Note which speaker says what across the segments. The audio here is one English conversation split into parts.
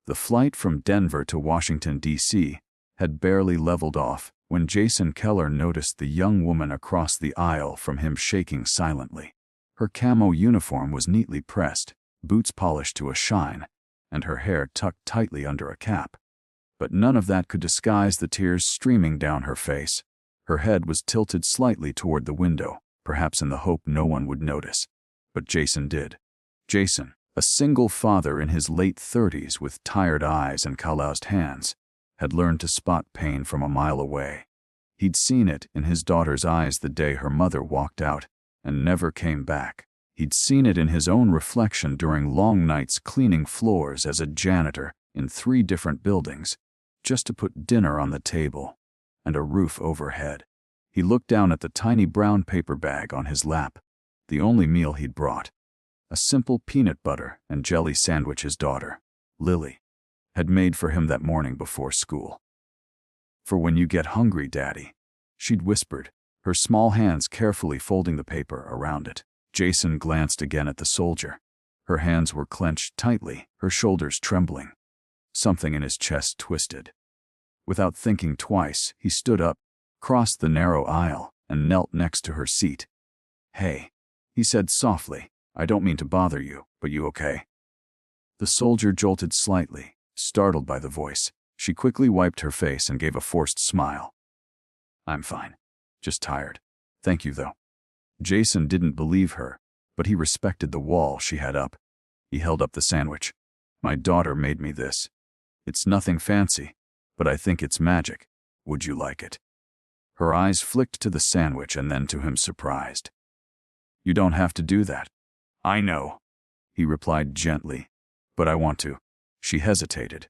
Speaker 1: The flight from Denver to Washington, D.C. had barely leveled off when Jason Keller noticed the young woman across the aisle from him shaking silently. Her camo uniform was neatly pressed, boots polished to a shine, and her hair tucked tightly under a cap. But none of that could disguise the tears streaming down her face. Her head was tilted slightly toward the window, perhaps in the hope no one would notice. But Jason did. Jason, a single father in his late 30s with tired eyes and calloused hands, had learned to spot pain from a mile away. He'd seen it in his daughter's eyes the day her mother walked out and never came back. He'd seen it in his own reflection during long nights cleaning floors as a janitor in 3 different buildings, just to put dinner on the table and a roof overhead. He looked down at the tiny brown paper bag on his lap, the only meal he'd brought. A simple peanut butter and jelly sandwich his daughter, Lily, had made for him that morning before school. "For when you get hungry, Daddy," she'd whispered, her small hands carefully folding the paper around it. Jason glanced again at the soldier. Her hands were clenched tightly, her shoulders trembling. Something in his chest twisted. Without thinking twice, he stood up, crossed the narrow aisle, and knelt next to her seat. "Hey," he said softly, "I don't mean to bother you, but you okay?" The soldier jolted slightly, startled by the voice. She quickly wiped her face and gave a forced smile. "I'm fine. Just tired. Thank you, though." Jason didn't believe her, but he respected the wall she had up. He held up the sandwich. "My daughter made me this. It's nothing fancy, but I think it's magic. Would you like it?" Her eyes flicked to the sandwich and then to him, surprised. "You don't have to do that." "I know," he replied gently, "but I want to." She hesitated.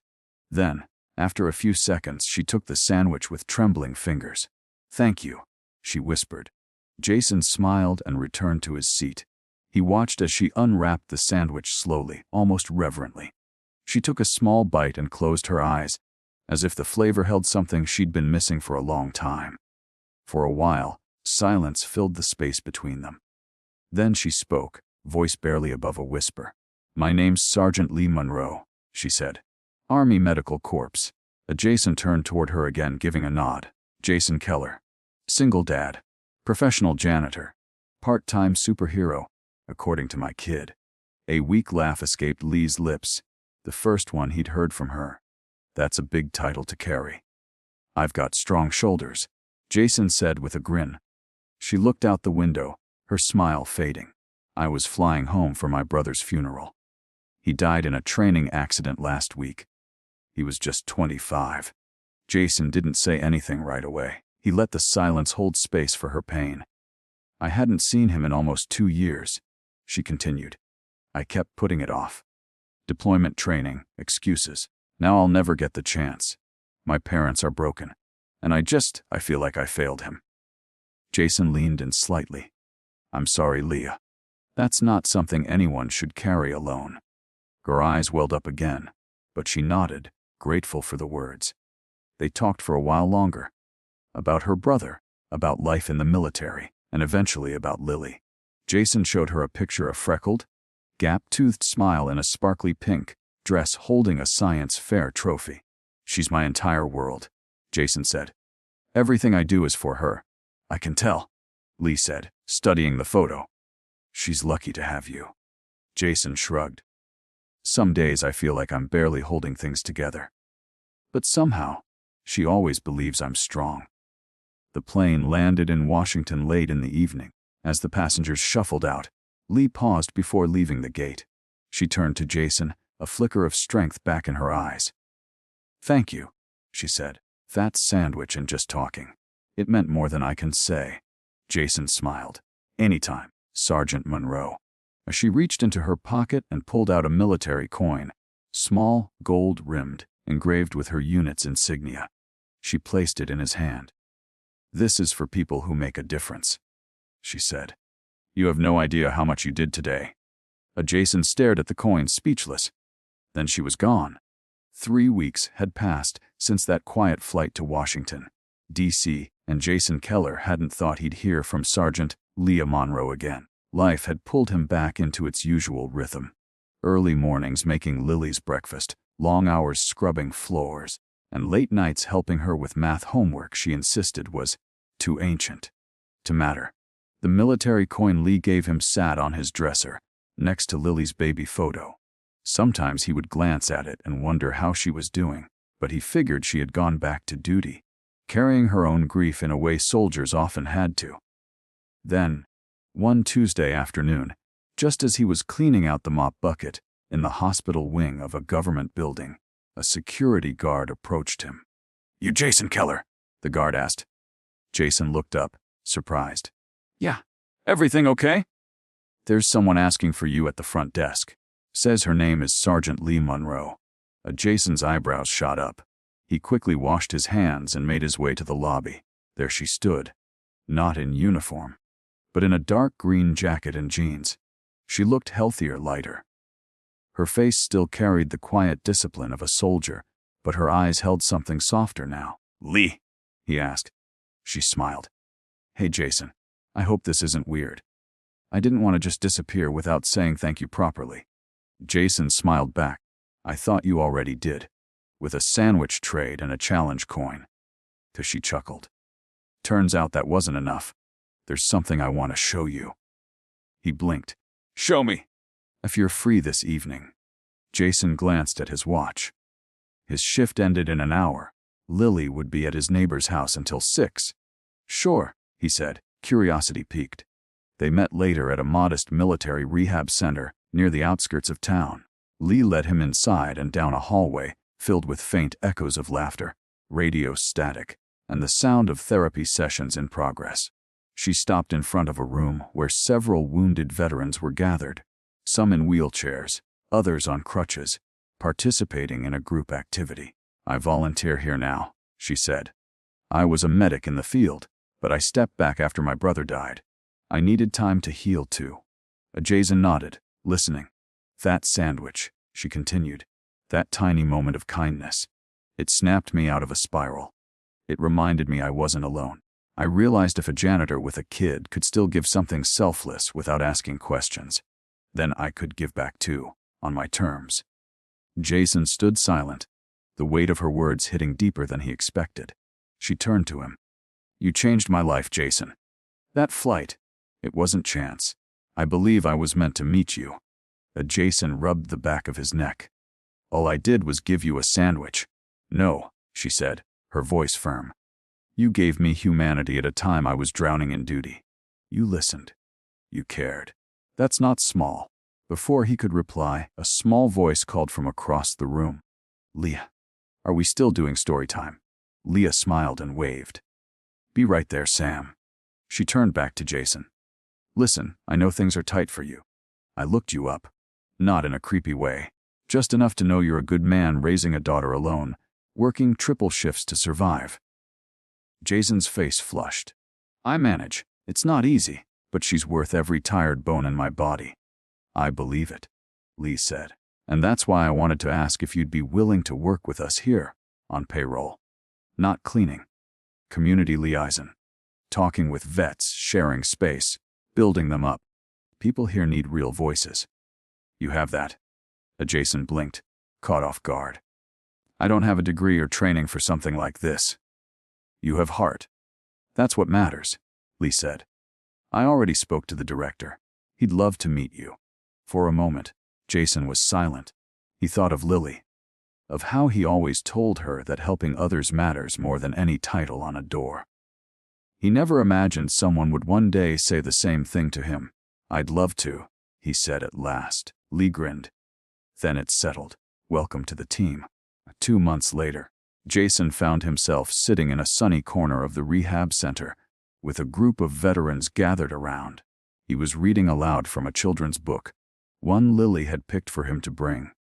Speaker 1: Then, after a few seconds, she took the sandwich with trembling fingers. "Thank you," she whispered. Jason smiled and returned to his seat. He watched as she unwrapped the sandwich slowly, almost reverently. She took a small bite and closed her eyes, as if the flavor held something she'd been missing for a long time. For a while, silence filled the space between them. Then she spoke, voice barely above a whisper. "My name's Sergeant Leah Monroe," she said. "Army Medical Corps." Jason turned toward her again, giving a nod. "Jason Keller. Single dad. Professional janitor. Part-time superhero, according to my kid." A weak laugh escaped Lee's lips, the first one he'd heard from her. "That's a big title to carry." "I've got strong shoulders," Jason said with a grin. She looked out the window, her smile fading. "I was flying home for my brother's funeral. He died in a training accident last week. He was just 25. Jason didn't say anything right away. He let the silence hold space for her pain. "I hadn't seen him in almost 2 years, she continued. "I kept putting it off. Deployment training, excuses. Now I'll never get the chance. My parents are broken, and I feel like I failed him." Jason leaned in slightly. "I'm sorry, Leah. That's not something anyone should carry alone." Her eyes welled up again, but she nodded, grateful for the words. They talked for a while longer. About her brother, about life in the military, and eventually about Lily. Jason showed her a picture of freckled, gap-toothed smile in a sparkly pink dress holding a science fair trophy. "She's my entire world," Jason said. "Everything I do is for her." "I can tell," Lee said, studying the photo. "She's lucky to have you." Jason shrugged. "Some days I feel like I'm barely holding things together. But somehow, she always believes I'm strong." The plane landed in Washington late in the evening. As the passengers shuffled out, Lee paused before leaving the gate. She turned to Jason, a flicker of strength back in her eyes. "Thank you," she said. "That sandwich and just talking. It meant more than I can say." Jason smiled. "Anytime, Sergeant Monroe." As she reached into her pocket and pulled out a military coin, small, gold-rimmed, engraved with her unit's insignia. She placed it in his hand. "This is for people who make a difference," she said. "You have no idea how much you did today." Jason stared at the coin, speechless. Then she was gone. 3 weeks had passed since that quiet flight to Washington, D.C., and Jason Keller hadn't thought he'd hear from Sergeant Leah Monroe again. Life had pulled him back into its usual rhythm. Early mornings making Lily's breakfast, long hours scrubbing floors, and late nights helping her with math homework she insisted was too ancient to matter. The military coin Lee gave him sat on his dresser, next to Lily's baby photo. Sometimes he would glance at it and wonder how she was doing, but he figured she had gone back to duty, carrying her own grief in a way soldiers often had to. Then, one Tuesday afternoon, just as he was cleaning out the mop bucket in the hospital wing of a government building, a security guard approached him. "You Jason Keller?" the guard asked. Jason looked up, surprised. "Yeah. Everything okay?" "There's someone asking for you at the front desk. Says her name is Sergeant Leah Monroe." Jason's eyebrows shot up. He quickly washed his hands and made his way to the lobby. There she stood, not in uniform, but in a dark green jacket and jeans. She looked healthier, lighter. Her face still carried the quiet discipline of a soldier, but her eyes held something softer now. "Lee?" he asked. She smiled. "Hey, Jason. I hope this isn't weird. I didn't want to just disappear without saying thank you properly." Jason smiled back. "I thought you already did, with a sandwich trade and a challenge coin." She chuckled. "Turns out that wasn't enough. There's something I want to show you." He blinked. "Show me." "If you're free this evening." Jason glanced at his watch. His shift ended in an hour. Lily would be at his neighbor's house until 6. "Sure," he said, curiosity piqued. They met later at a modest military rehab center near the outskirts of town. Lee led him inside and down a hallway filled with faint echoes of laughter, radio static, and the sound of therapy sessions in progress. She stopped in front of a room where several wounded veterans were gathered, some in wheelchairs, others on crutches, participating in a group activity. "I volunteer here now," she said. "I was a medic in the field, but I stepped back after my brother died. I needed time to heal too." Jason nodded, listening. "That sandwich," she continued, "that tiny moment of kindness. It snapped me out of a spiral. It reminded me I wasn't alone. I realized if a janitor with a kid could still give something selfless without asking questions, then I could give back too, on my terms." Jason stood silent, the weight of her words hitting deeper than he expected. She turned to him. "You changed my life, Jason. That flight, it wasn't chance. I believe I was meant to meet you." Jason rubbed the back of his neck. "All I did was give you a sandwich." "No," she said, her voice firm. "You gave me humanity at a time I was drowning in duty. You listened. You cared. That's not small." Before he could reply, a small voice called from across the room. "Leah, are we still doing story time?" Leah smiled and waved. "Be right there, Sam." She turned back to Jason. "Listen, I know things are tight for you. I looked you up. Not in a creepy way. Just enough to know you're a good man raising a daughter alone, working triple shifts to survive." Jason's face flushed. "I manage. It's not easy, but she's worth every tired bone in my body." "I believe it," Lee said. "And that's why I wanted to ask if you'd be willing to work with us here, on payroll. Not cleaning. Community liaison. Talking with vets, sharing space, building them up. People here need real voices. You have that?" Jason blinked, caught off guard. "I don't have a degree or training for something like this." "You have heart. That's what matters," Lee said. "I already spoke to the director. He'd love to meet you." For a moment, Jason was silent. He thought of Lily, of how he always told her that helping others matters more than any title on a door. He never imagined someone would one day say the same thing to him. "I'd love to," he said at last. Lee grinned. Then it settled. Welcome to the team. 2 months later, Jason found himself sitting in a sunny corner of the rehab center, with a group of veterans gathered around. He was reading aloud from a children's book, one Lily had picked for him to bring.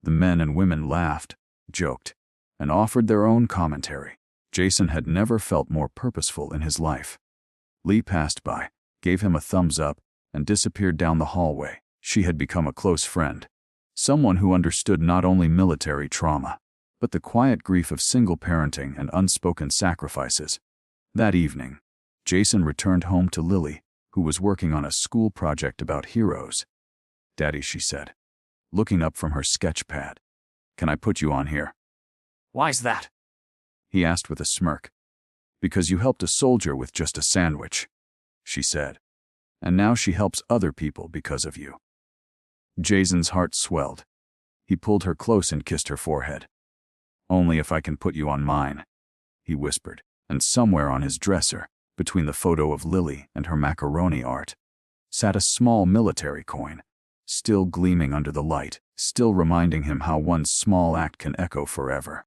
Speaker 1: The men and women laughed, joked, and offered their own commentary. Jason had never felt more purposeful in his life. Lee passed by, gave him a thumbs up, and disappeared down the hallway. She had become a close friend, someone who understood not only military trauma, but the quiet grief of single parenting and unspoken sacrifices. That evening, Jason returned home to Lily, who was working on a school project about heroes. "Daddy," she said, looking up from her sketch pad. Can I put you on here?"
Speaker 2: "Why's that?"
Speaker 1: he asked with a smirk. "Because you helped a soldier with just a sandwich," she said. "And now she helps other people because of you." Jason's heart swelled. He pulled her close and kissed her forehead. "Only if I can put you on mine," he whispered, and somewhere on his dresser, between the photo of Lily and her macaroni art, sat a small military coin, still gleaming under the light, still reminding him how one small act can echo forever.